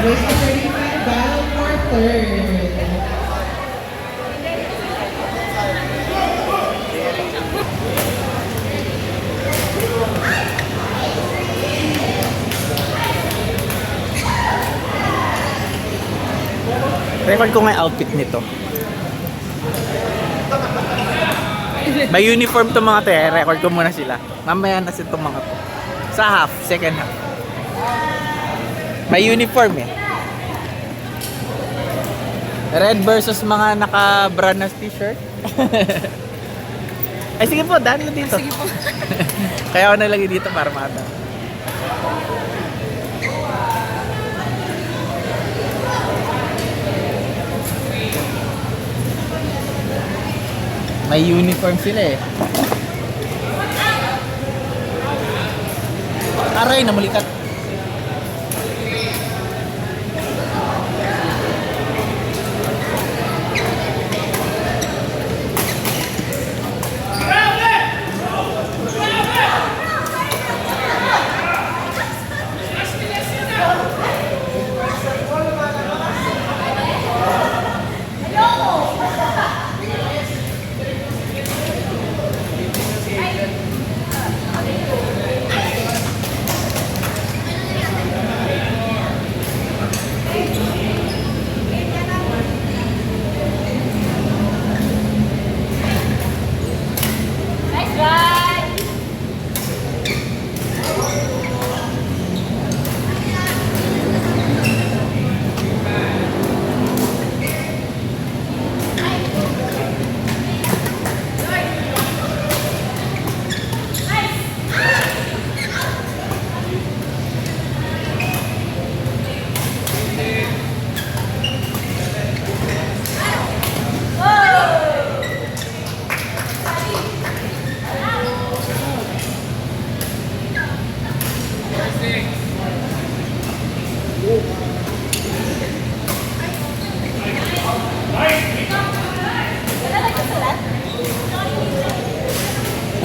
Race to 35, battle for third. Record ko nga yung outfit nito. May uniform to mga to eh. Record ko muna sila. Mamaya na itong mga to. Sa half, second half. May uniform eh. Red versus mga naka-brand na t-shirt. Ay sige po, daan ko dito. Sige po. Kaya ako nalagay dito para makata. May uniform sila eh. Aray, namulikat.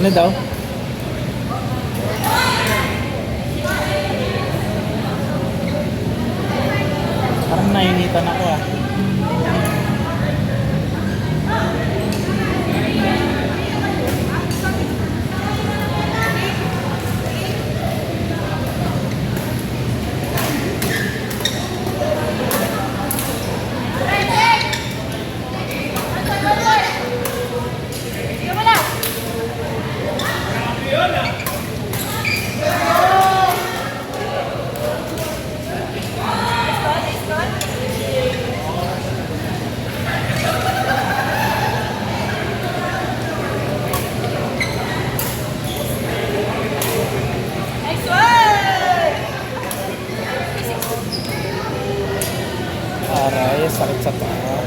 Ano daw? Parang nainitan ako ah. Aray, sakit sa paa.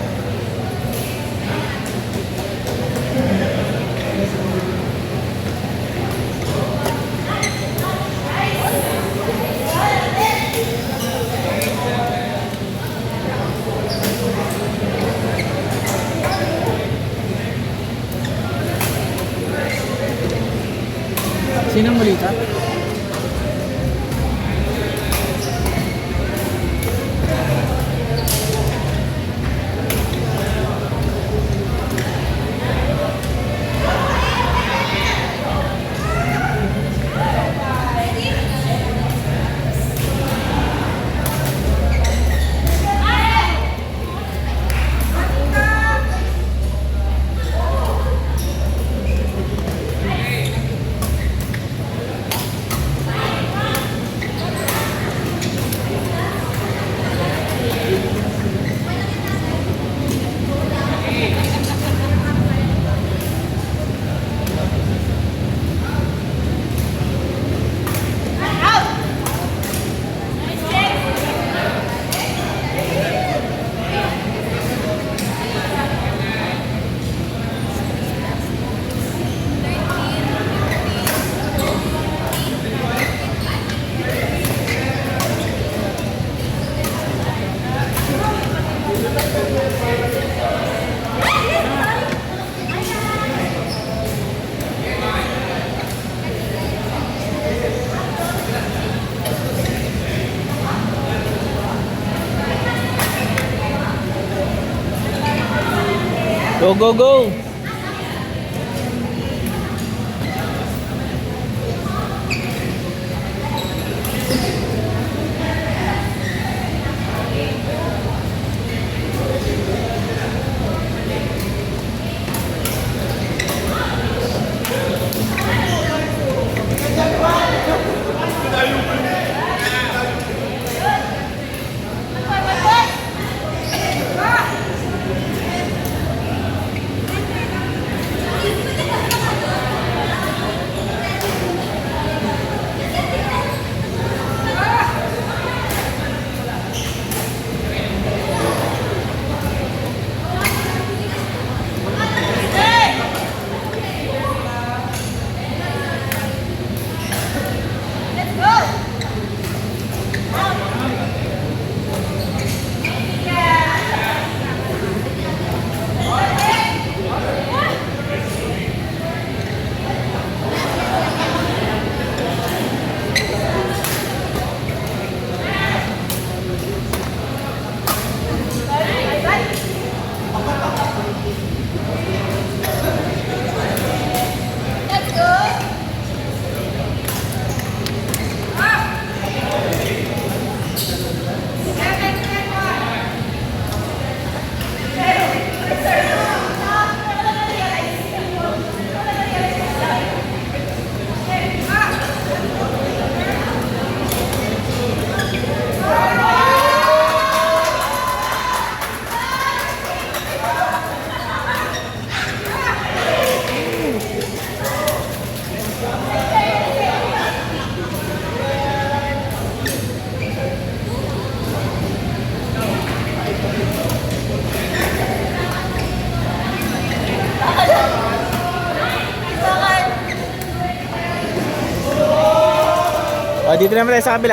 Sinong balita? Go, go, go! O, dito naman tayo sa kabila.